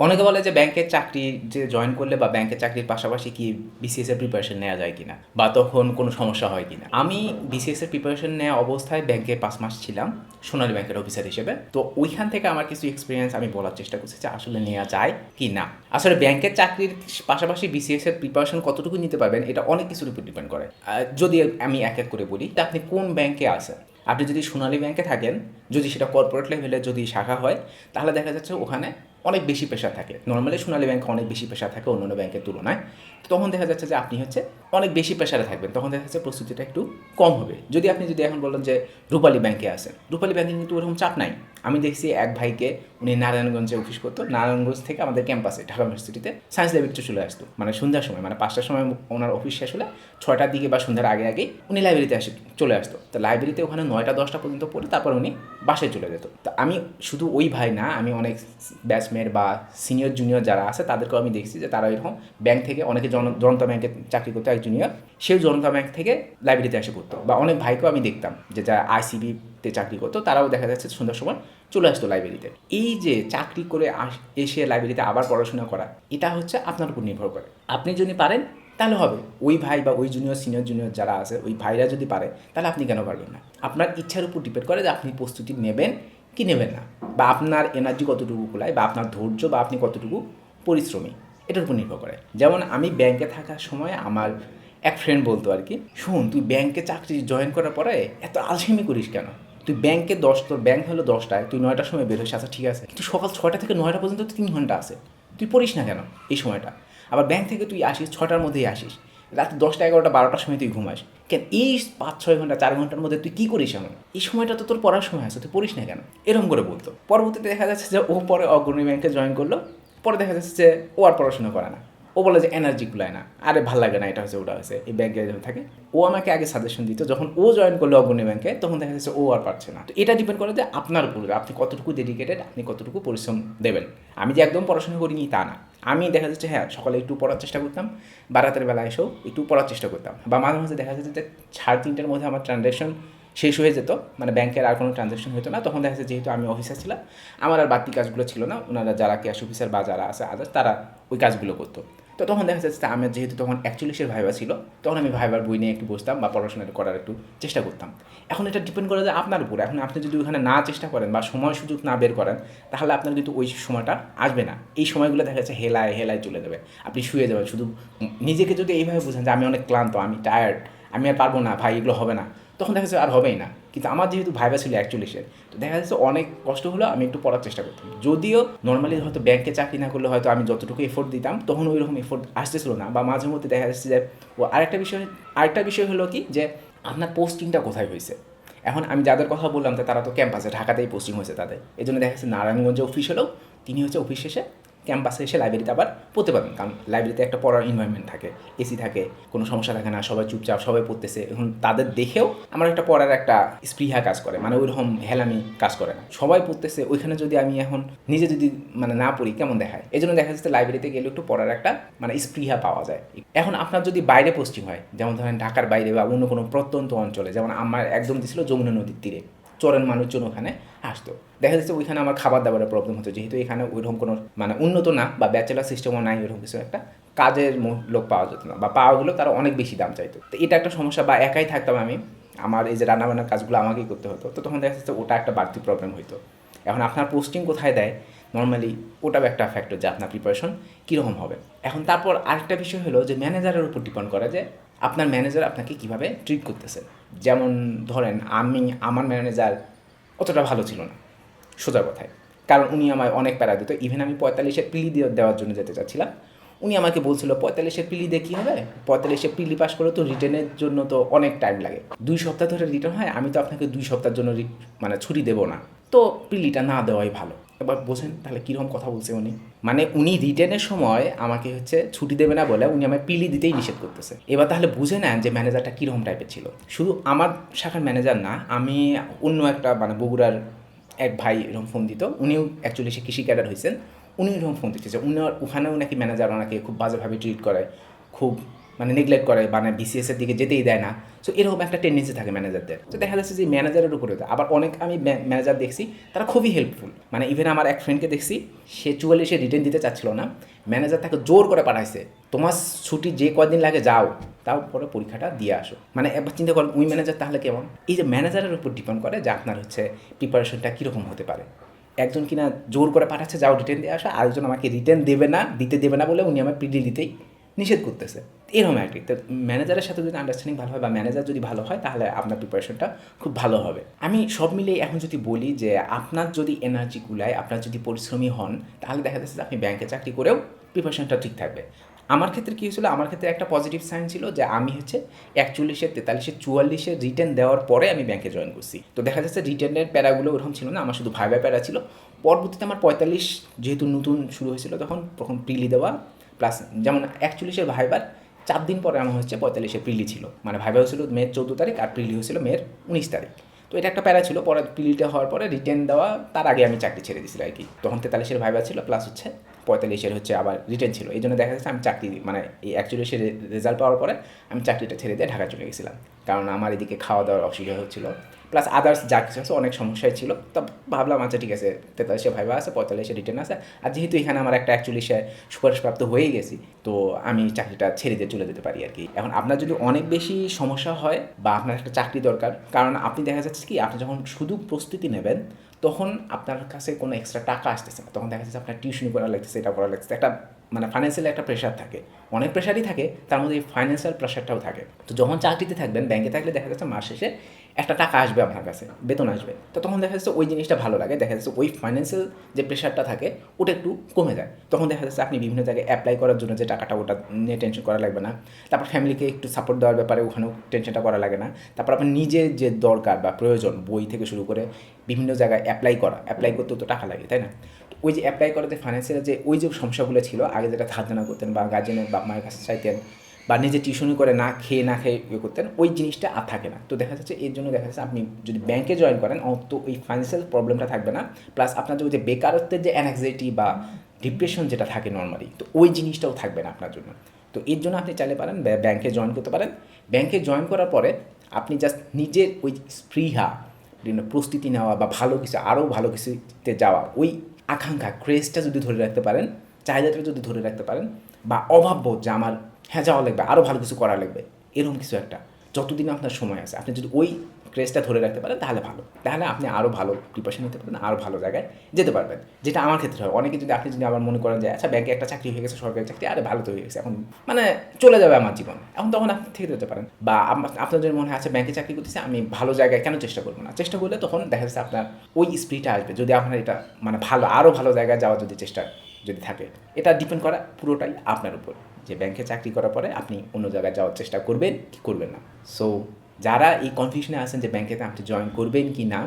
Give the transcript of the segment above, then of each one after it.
অনেকে বলে যে ব্যাংকের চাকরি যে জয়েন করলে বা ব্যাংকের চাকরির পাশাপাশি কি বিসিএস এর প্রিপারেশন নেওয়া যায় কিনা বা তখন কোনো সমস্যা হয় কিনা। আমি বিসিএস এর প্রিপারেশন নেওয়া অবস্থায় ব্যাংকে 5 মাস ছিলাম সোনালী ব্যাংকের অফিসার হিসেবে। তো ওইখান থেকে আমার কিছু এক্সপিরিয়েন্স আমি বলার চেষ্টা করছি যে আসলে নেওয়া যায় কি না। আসলে ব্যাংকের চাকরির পাশাপাশি বিসিএস এর প্রিপারেশন কতটুকু নিতে পারবেন এটা অনেক কিছুর উপর ডিপেন্ড করে। যদি আমি এক এক করে বলি, আপনি কোন ব্যাংকে আছেন। আপনি যদি সোনালী ব্যাংকে থাকেন, যদি সেটা কর্পোরেট লেভেলে যদি শাখা হয়, তাহলে দেখা যাচ্ছে ওখানে অনেক বেশি প্রেশার থাকে। নর্মালি সোনালী ব্যাংকে অনেক বেশি প্রেশার থাকে অন্যান্য ব্যাংকের তুলনায়। তখন দেখা যাচ্ছে যে আপনি অনেক বেশি প্রেশারে থাকবেন, তখন দেখা যাচ্ছে প্রস্তুতিটা একটু কম হবে। যদি এখন বলেন যে রূপালী ব্যাংকে আছেন, রূপালী ব্যাংকে কিন্তু ওরকম চাপ নাই। আমি দেখছি এক ভাইকে, উনি নারায়ণগঞ্জে অফিস করতো, নারায়ণগঞ্জ থেকে আমাদের ক্যাম্পাসে ঢাকা ইউনিভার্সিটিতে সায়েন্স ল্যাবরেটরিতে চলে আসতো, মানে সন্ধ্যার সময়, মানে 5টার সময় ওনার অফিস শেষ হলে 6টার দিকে বা সন্ধ্যার আগে আগেই উনি লাইব্রেরিতে চলে আসতো। তো লাইব্রেরিতে ওখানে 9টা-10টা পর্যন্ত পড়ে তারপর উনি বাসায় চলে যেত। তো আমি শুধু ওই ভাই না, আমি অনেক ব্যাচমেট বা সিনিয়র জুনিয়র যারা আছে তাদেরকেও আমি দেখছি যে তারা এরকম ব্যাংক থেকে, অনেকে জনতা ব্যাংকে চাকরি করতো, এক জুনিয়র সেও জনতা ব্যাংক থেকে লাইব্রেরিতে এসে পড়তো। বা অনেক ভাইকেও আমি দেখতাম যে যারা আইসিবিতে চাকরি করতো, তারাও দেখা যাচ্ছে সন্ধ্যার সময় চলে আসতো লাইব্রেরিতে। এই যে চাকরি করে এসে লাইব্রেরিতে আবার পড়াশোনা করা, এটা আপনার উপর নির্ভর করে। আপনি যদি পারেন তাহলে হবে। ওই ভাই বা ওই জুনিয়র সিনিয়র জুনিয়র যারা আছে, ওই ভাইরা যদি পারে তাহলে আপনি কেন পারবেন না। আপনার ইচ্ছার উপর ডিপেন্ড করে যে আপনি প্রস্তুতি নেবেন কি নেবেন না, বা আপনার এনার্জি কতটুকু কুলায়, বা আপনার ধৈর্য, বা আপনি কতটুকু পরিশ্রমী, এটার উপর নির্ভর করে। যেমন আমি ব্যাংকে থাকার সময় আমার এক ফ্রেন্ড বলতো আর কি, শোন তুই ব্যাংকে চাকরি জয়েন করার পরে এত আলসেমি করিস কেন। তুই ব্যাংকে তোর ব্যাংক হলো 10টায়, তুই 9টার সময় বের হইস, আচ্ছা ঠিক আছে, কিন্তু সকাল 6টা থেকে 9টা পর্যন্ত 3 ঘন্টা আছে, তুই পড়িস না কেন এই সময়টা। আবার ব্যাংক থেকে তুই আসিস 6টার মধ্যেই আসিস, রাতে 10টা 11টা 12টার সময় তুই ঘুমাস কেন। এই 5-6 ঘন্টা 4 ঘন্টার মধ্যে তুই কী করিস এমন, এই সময়টা তো তোর পড়ার সময় আছে, তুই পড়িস না কেন, এরকম করে বলতো। পরবর্তীতে দেখা যাচ্ছে যে ও পরে অগ্রণী ব্যাংকে জয়েন করলো, পরে দেখা যাচ্ছে যে ও আর পড়াশোনা করে না। ও বলে যে এনার্জি কুলায় না, আরে ভাল লাগে না, এটা হচ্ছে ওটা হচ্ছে, এই ব্যাংকে যখন থাকে। ও আমাকে আগে সাজেশন দিত, যখন ও জয়েন করলো অগ্রণী ব্যাংকে তখন দেখা যাচ্ছে ও আর পারছে না। তো এটা ডিপেন্ড করে যে আপনার উপর, আপনি কতটুকু ডেডিকেটেড, আপনি কতটুকু পরিশ্রম দেবেন। আমি যে একদম পড়াশোনা করিনি তা না, আমি দেখা যাচ্ছে হ্যাঁ সকালে একটু পড়ার চেষ্টা করতাম, বা রাতের বেলা এসেও একটু পড়ার চেষ্টা করতাম, বা মাঝে মাঝে দেখা যাচ্ছে যে 3:30টার মধ্যে আমার ট্রানজ্যাকশন শেষ হয়ে যেত, মানে ব্যাংকের আর কোনো ট্রানজ্যাকশন হতো না। তখন দেখা যাচ্ছে যেহেতু আমি অফিসার ছিলাম, আমার আর বাড়তি কাজগুলো ছিল না, ওনারা যারা ক্যাশ অফিসার বা যারা আছে আদার্স তারা ওই কাজগুলো করতো। তো তখন দেখা যাচ্ছে আমার যেহেতু তখন 41-এর ভাইবা ছিল, তখন আমি ভাইবার বই নিয়ে একটু বসতাম বা পড়াশোনা করার একটু চেষ্টা করতাম। এখন এটা ডিপেন্ড করে যে আপনার উপর। এখন আপনি যদি ওখানে না চেষ্টা করেন বা সময় সুযোগ না বের করেন, তাহলে আপনার কিন্তু ওই সময়টা আসবে না। এই সময়গুলো দেখা যাচ্ছে হেলায় হেলায় চলে যাবে, আপনি শুয়ে যাবেন। শুধু নিজেকে যদি এইভাবে বোঝেন যে আমি অনেক ক্লান্ত, আমি টায়ার্ড, আমি আর পারবো না ভাই, এগুলো হবে না, তখন দেখা যাচ্ছে আর হবেই না। কিন্তু আমার যেহেতু ভাইবা ছিল 41-এর, তো দেখা যাচ্ছে অনেক কষ্ট হলেও আমি একটু পড়ার চেষ্টা করতাম। যদিও নর্মালি হয়তো ব্যাংকে চাকরি না করলে হয়তো আমি যতটুকু এফোর্ট দিতাম তখন ওই রকম এফোর্ট আসতেছিল না, বা মাঝে মধ্যে দেখা যাচ্ছে যে ও আরেকটা বিষয় হলো কি, যে আপনার পোস্টিংটা কোথায় হয়েছে। এখন আমি যাদের কথা বললাম তারা তো ক্যাম্পাসে ঢাকাতেই পোস্টিং হয়েছে তাদের, এই জন্য দেখা যাচ্ছে নারায়ণগঞ্জে অফিস হলেও তিনি অফিস শেষে ক্যাম্পাসে এসে লাইব্রেরিতে আবার পড়তে পারবেন। কারণ লাইব্রেরিতে একটা পড়ার এনভায়রনমেন্ট থাকে, এসি থাকে, কোনো সমস্যা থাকে না, সবাই চুপচাপ, সবাই পড়তেছে। এখন তাদের দেখেও আমার একটা পড়ার একটা স্পৃহা কাজ করে, মানে ওইরকম হেলামি কাজ করে না, সবাই পড়তেছে। ওইখানে যদি আমি এখন নিজে যদি মানে না পড়ি কেমন দেখায়, এই জন্য দেখা যাচ্ছে লাইব্রেরিতে গেলে একটু পড়ার একটা মানে স্পৃহা পাওয়া যায়। এখন আপনার যদি বাইরে পোস্টিং হয়, যেমন ধরেন ঢাকার বাইরে বা অন্য কোনো প্রত্যন্ত অঞ্চলে, যেমন আমার একদম দিছিল যমুনা নদীর তীরে, চরের মানুষজন ওখানে আসতো, দেখা যাচ্ছে ওইখানে আমার খাবার দাবারের প্রবলেম হতো, যেহেতু এখানে ওইরকম কোনো মানে উন্নত না বা ব্যাচেলার সিস্টেমও নাই, ওইরকম কিছু একটা কাজের লোক পাওয়া যেত না, বা পাওয়া গেলেও তারা অনেক বেশি দাম চাইতো। তো এটা একটা সমস্যা, বা একাই থাকতাম আমি, আমার এই যে রান্নাবান্নার কাজগুলো আমাকেই করতে হতো, তো তখন দেখা যাচ্ছে ওটা একটা বাড়তি প্রবলেম হইতো। এখন আপনার পোস্টিং কোথায় দেয় নর্মালি, ওটাও একটা ফ্যাক্টর যে আপনার প্রিপারেশন কীরকম হবে। এখন তারপর আরেকটা বিষয় হলো যে ম্যানেজারের উপর ডিপেন্ড করে যে আপনার ম্যানেজার আপনাকে কীভাবে ট্রিট করতেছে। যেমন ধরেন আমার ম্যানেজার অতটা ভালো ছিল না, সোজা কথায়। কারণ উনি আমায় অনেক প্যারা দিত। ইভেন আমি 45-এর প্রিলি দেওয়ার জন্য যেতে চাচ্ছিলাম, উনি আমাকে বলছিল 45-এর প্রিলি দিয়ে কী হবে, 45-এর প্রিলি পাস করে তো রিটেনের জন্য তো অনেক টাইম লাগে, 2 সপ্তাহ ধরে রিটার্ন হয়, আমি তো আপনাকে 2 সপ্তাহের জন্য মানে ছুটি দেবো না, তো প্রিলিটা না দেওয়াই ভালো। এবার বোঝেন তাহলে কীরকম কথা বলছে উনি, মানে উনি রিটেনের সময় আমাকে ছুটি দেবে না বলে উনি আমায় পিলি দিতেই নিষেধ করতেছে। এবার তাহলে বুঝে নেন যে ম্যানেজারটা কীরকম টাইপের ছিল। শুধু আমার শাখার ম্যানেজার না, আমি অন্য একটা মানে বগুড়ার এক ভাই এরকম ফোন দিত, উনিও অ্যাকচুয়ালি সে কৃষি ক্যাডার হয়েছেন, উনি এরকম ফোন দিতেছে, ওখানেও নাকি ম্যানেজার ওনাকে খুব বাজেভাবে ট্রিট করে, খুব মানে নেগলেক্ট করে, মানে বিসিএসের দিকে যেতেই দেয় না। সো এরকম একটা টেন্ডেন্সি থাকে ম্যানেজারদের। তো দেখা যাচ্ছে যে ম্যানেজারের উপরে আবার অনেক আমি ম্যানেজার দেখছি তারা খুবই হেল্পফুল। মানে ইভেন আমার এক ফ্রেন্ডকে দেখছি, সে 44 রিটার্ন দিতে চাচ্ছিল না, ম্যানেজার তাকে জোর করে পাঠাইছে, তোমার ছুটি যে কয়দিন লাগে যাও, তাও পরে পরীক্ষাটা দিয়ে আসো। মানে একবার চিন্তা করেন ওই ম্যানেজার তাহলে কেমন। এই যে ম্যানেজারের উপর ডিপেন্ড করে যে আপনার হচ্ছে প্রিপারেশনটা কীরকম হতে পারে। একজন কিনা জোর করে পাঠাচ্ছে যাও রিটার্ন দিয়ে আসা, আরেকজন আমাকে রিটার্ন দিতে দেবে না বলে উনি আমার প্রিডি দিতেই নিষেধ করতেছে। এরকম আর কি। তো ম্যানেজারের সাথে যদি আন্ডারস্ট্যান্ডিং ভালো হয় বা ম্যানেজার যদি ভালো হয় তাহলে আপনার প্রিপারেশনটা খুব ভালো হবে। আমি সব মিলিয়ে এখন যদি বলি যে আপনার যদি এনার্জি কুলায়, আপনার যদি পরিশ্রমী হন, তাহলে দেখা যাচ্ছে যে আপনি ব্যাংকে চাকরি করেও প্রিপারেশনটা ঠিক থাকবে। আমার ক্ষেত্রে কী হয়েছিল, আমার ক্ষেত্রে একটা পজিটিভ সাইন ছিল যে আমি হচ্ছে 41, 43, 44 রিটার্ন দেওয়ার পরে আমি ব্যাংকে জয়েন করছি। তো দেখা যাচ্ছে রিটার্নের প্যারাগুলো ওরকম ছিল না, আমার শুধু ভাইবা প্যারা ছিল। পরবর্তীতে আমার 45 যেহেতু নতুন শুরু হয়েছিল তখন প্রিলি দেওয়া প্লাস, যেমন 41 ভাইবার 4 দিন পরে আমার হচ্ছে 45 প্রিলি ছিল। মানে ভাইবা হয়েছিল মে 14 তারিখ আর প্রিলি হয়েছিল মে 19 তারিখ। তো এটা একটা প্যারা ছিল। পরে প্রিলিটা হওয়ার পরে রিটার্ন দেওয়া তার আগে আমি চাকরি ছেড়ে দিয়েছিল আর কি। তখন 43 ভাইবা ছিল প্লাস হচ্ছে 45 হচ্ছে আবার রিটার্ন ছিল। এই জন্য দেখা যাচ্ছে আমি চাকরি মানে এই 41 রেজাল্ট পাওয়ার পরে আমি চাকরিটা ছেড়ে দিয়ে ঢাকা চলে গেছিলাম, কারণ আমার এদিকে খাওয়া দাওয়ার অসুবিধা হচ্ছিলো, প্লাস আদার্স যা কিছু আছে অনেক সমস্যাই ছিল। তো ভাবলাম আচ্ছা ঠিক আছে, 43 ভাইবা আছে, 45 রিটার্ন আছে, আর যেহেতু এখানে আমার একটা 41 সুপারিশপ্রাপ্ত হয়ে গেছি, তো আমি চাকরিটা ছেড়ে দিয়ে চলে যেতে পারি আর কি। এখন আপনার যদি অনেক বেশি সমস্যা হয় বা আপনার একটা চাকরি দরকার, কারণ আপনি দেখা যাচ্ছে কি আপনি যখন শুধু প্রস্তুতি নেবেন তখন আপনার কাছে কোনো এক্সট্রা টাকা আসতেছে না, তখন দেখা যাচ্ছে আপনার টিউশনি করা লাগতেছে, এটা করা লাগতেছে, একটা মানে ফাইন্যান্সিয়াল একটা প্রেশার থাকে, অনেক প্রেশারই থাকে, তার মধ্যে এই ফাইন্যান্সিয়াল প্রেশারটাও থাকে। তো যখন চাকরিতে থাকবেন, ব্যাংকে থাকলে দেখা যাচ্ছে মাস শেষে একটা টাকা আসবে আপনার কাছে, বেতন আসবে, তো তখন দেখা যাচ্ছে ওই জিনিসটা ভালো লাগে, দেখা যাচ্ছে ওই ফাইন্যান্সিয়াল যে প্রেশারটা থাকে ওটা একটু কমে যায়। তখন দেখা যাচ্ছে আপনি বিভিন্ন জায়গায় অ্যাপ্লাই করার জন্য যে টাকাটা, ওটা নিয়ে টেনশন করা লাগবে না। তারপর ফ্যামিলিকে একটু সাপোর্ট দেওয়ার ব্যাপারে ওখানেও টেনশনটা করা লাগে না। তারপর আপনার নিজের যে দরকার বা প্রয়োজন, বই থেকে শুরু করে বিভিন্ন জায়গায় অ্যাপ্লাই করতেও তো টাকা লাগে, তাই না? ওই যে অ্যাপ্লাই করাতে ফাইন্যান্সিয়াল যে ওই যে সমস্যাগুলো ছিল আগে, যেটা ধার দেনা করতেন বা গার্জেনের বাপ মায়ের কাছে চাইতেন বা নিজে টিউশনি করে না খেয়ে ইয়ে করতেন, ওই জিনিসটা আর থাকে না। তো দেখা যাচ্ছে এর জন্য দেখা যাচ্ছে আপনি যদি ব্যাংকে জয়েন করেন অত ওই ফাইন্যান্সিয়াল প্রবলেমটা থাকবে না, প্লাস আপনার যে বেকারত্বের যে অ্যাংজাইটি বা ডিপ্রেশন যেটা থাকে নর্মালি, তো ওই জিনিসটাও থাকবে না আপনার জন্য। তো এর জন্য আপনি চাইলে পারেন ব্যাংকে জয়েন করতে পারেন। ব্যাংকে জয়েন করার পরে আপনি জাস্ট নিজের ওই স্পৃহা, প্রস্তুতি নেওয়া বা ভালো কিছু আরও ভালো কিছুতে যাওয়া, ওই আকাঙ্ক্ষা ক্রেজটা যদি ধরে রাখতে পারেন, চাহিদাটা যদি ধরে রাখতে পারেন, বা অভাববোধ যে আমার হ্যাঁ যাওয়া লাগবে, আরও ভালো কিছু করা লাগবে, এরকম কিছু একটা, যতদিন আপনার সময় আছে আপনি যদি ওই ক্রেজটা ধরে রাখতে পারেন তাহলে ভালো, তাহলে আপনি আরও ভালো প্রিপারেশন নিতে পারবেন, আরও ভালো জায়গায় যেতে পারবেন। যেটা আমার ক্ষেত্রে হয়। অনেকে যদি আপনি যদি আবার মনে করেন যে আচ্ছা ব্যাংকে একটা চাকরি হয়ে গেছে, সরকারি চাকরি, আরে ভালো তো হয়ে গেছে, এখন মানে চলে যাবে আমার জীবন, এখন তখন আপনি থেকে যেতে পারেন। বা আপনার যদি মনে হয় আচ্ছা ব্যাংকে চাকরি করতেছে, আমি ভালো জায়গায় কেন চেষ্টা করবো না, চেষ্টা করলে তখন দেখা যাচ্ছে আপনার ওই স্পিডটা আসবে, যদি আপনার এটা মানে ভালো আরও ভালো জায়গায় যাওয়ার যদি চেষ্টা যদি থাকে। এটা ডিপেন্ড করা পুরোটাই আপনার উপর, যে ব্যাংকে চাকরি করার পরে আপনি অন্য জায়গায় যাওয়ার চেষ্টা করবেন কি করবেন না। সো যারা এই কনফিউশনে আছেন যে ব্যাংকেতে আপনি জয়েন করবেন কি না,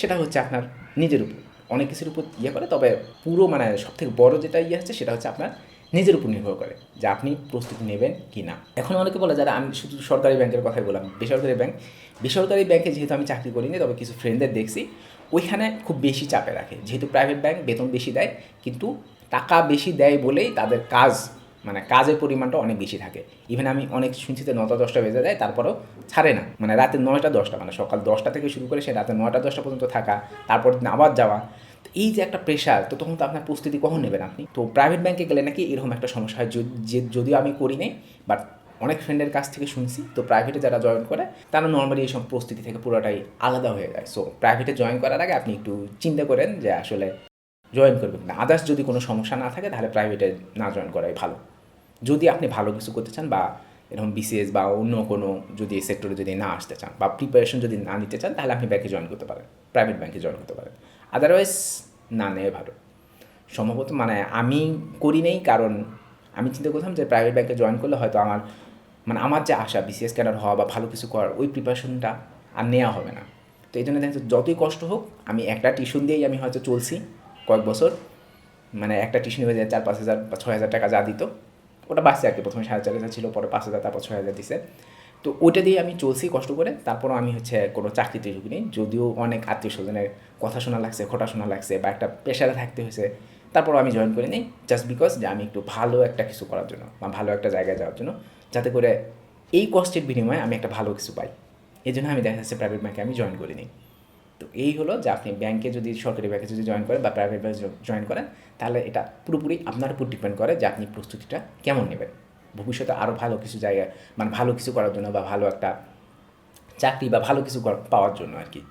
সেটা হচ্ছে আপনার নিজের উপর, অনেক কিছুর উপর ইয়ে করে, তবে পুরো মানে সবথেকে বড় যেটা ইয়ে হচ্ছে সেটা হচ্ছে আপনার নিজের উপর নির্ভর করে যে আপনি প্রস্তুতি নেবেন কি না। এখন অনেকে বলে যারা, আমি শুধু সরকারি ব্যাংকের কথাই বললাম, বেসরকারি ব্যাংকে যেহেতু আমি চাকরি করিনি, তবে কিছু ফ্রেন্ডদের দেখছি ওইখানে খুব বেশি চাপে রাখে, যেহেতু প্রাইভেট ব্যাংক বেতন বেশি দেয়, কিন্তু টাকা বেশি দেয় বলেই তাদের কাজ মানে কাজের পরিমাণটা অনেক বেশি থাকে। ইভেন আমি অনেক শুনছি যে 9টা 10টা বেজে দেয়, তারপরেও ছাড়ে না, মানে রাতে 9টা 10টা, মানে সকাল 10টা থেকে শুরু করে সে রাতে 9টা 10টা পর্যন্ত থাকা, তারপর দিন আবার যাওয়া। তো এই যে একটা প্রেশার, তো তখন তো আপনার প্রস্তুতি কখন নেবেন আপনি? তো প্রাইভেট ব্যাংকে গেলে নাকি এরকম একটা সমস্যা হয়, যদিও আমি করি নাই, বাট অনেক ফ্রেন্ডের কাছ থেকে শুনছি। তো প্রাইভেটে যারা জয়েন করে তারা নর্মালি এইসব প্রস্তুতি থেকে পুরোটাই আলাদা হয়ে যায়। সো প্রাইভেটে জয়েন করার আগে আপনি একটু চিন্তা করেন যে আসলে জয়েন করবেন না। আদার্স যদি কোনো সমস্যা না থাকে তাহলে প্রাইভেটে না জয়েন করাই ভালো। যদি আপনি ভালো কিছু করতে চান বা এরকম বিসিএস বা অন্য কোনো যদি সেক্টরে যদি না আসতে চান বা প্রিপারেশন যদি না নিতে চান, তাহলে আপনি ব্যাংকে জয়েন করতে পারেন, প্রাইভেট ব্যাংকে জয়েন করতে পারেন। আদারওয়াইজ না নেয় ভালো সম্ভবত। মানে আমি করি নেই, কারণ আমি চিন্তা করতাম যে প্রাইভেট ব্যাংকে জয়েন করলে হয়তো আমার যে আশা বিসিএস ক্যাডার হওয়া বা ভালো কিছু করার, ওই প্রিপারেশনটা আর নেওয়া হবে না। তো এই জন্য দেখা যাচ্ছে যতই কষ্ট হোক, আমি একটা টিউশন দিয়েই আমি হয়তো চলছি কয়েক বছর, মানে একটা টিউশন হয়ে যায় 4-5 হাজার বা 6 হাজার টাকা যা দিত, ওটা বাঁচছে আর কি। প্রথমে 4,500 ছিল, পরে 5,000, তারপর 6,000 দিছে। তো ওইটা দিয়ে আমি চলছি কষ্ট করে। তারপরও আমি হচ্ছে কোনো চাকরিতে ঢুকিনি, যদিও অনেক আত্মীয় স্বজনের কথা শোনা লাগছে, খোটা শোনা লাগছে, বা একটা পেশারে থাকতে হয়েছে, তারপরও আমি জয়েন করে নিই জাস্ট বিকজ যে আমি একটু ভালো একটা কিছু করার জন্য বা ভালো একটা জায়গায় যাওয়ার জন্য, যাতে করে এই কষ্টের বিনিময়ে আমি একটা ভালো কিছু পাই। এই জন্য আমি দেখা যাচ্ছে প্রাইভেট ব্যাংকে আমি জয়েন করি নিই। তো এই হলো যে আপনি ব্যাংকে যদি সরকারি ব্যাংকে যদি জয়েন করেন বা প্রাইভেট ব্যাংকে জয়েন করেন, তাহলে এটা পুরোপুরি আপনার উপর ডিপেন্ড করে যে আপনি প্রস্তুতিটা কেমন নেবেন ভবিষ্যতে আরও ভালো কিছু জায়গায়, মানে ভালো কিছু করার জন্য বা ভালো একটা চাকরি বা ভালো কিছু পাওয়ার জন্য আর কি।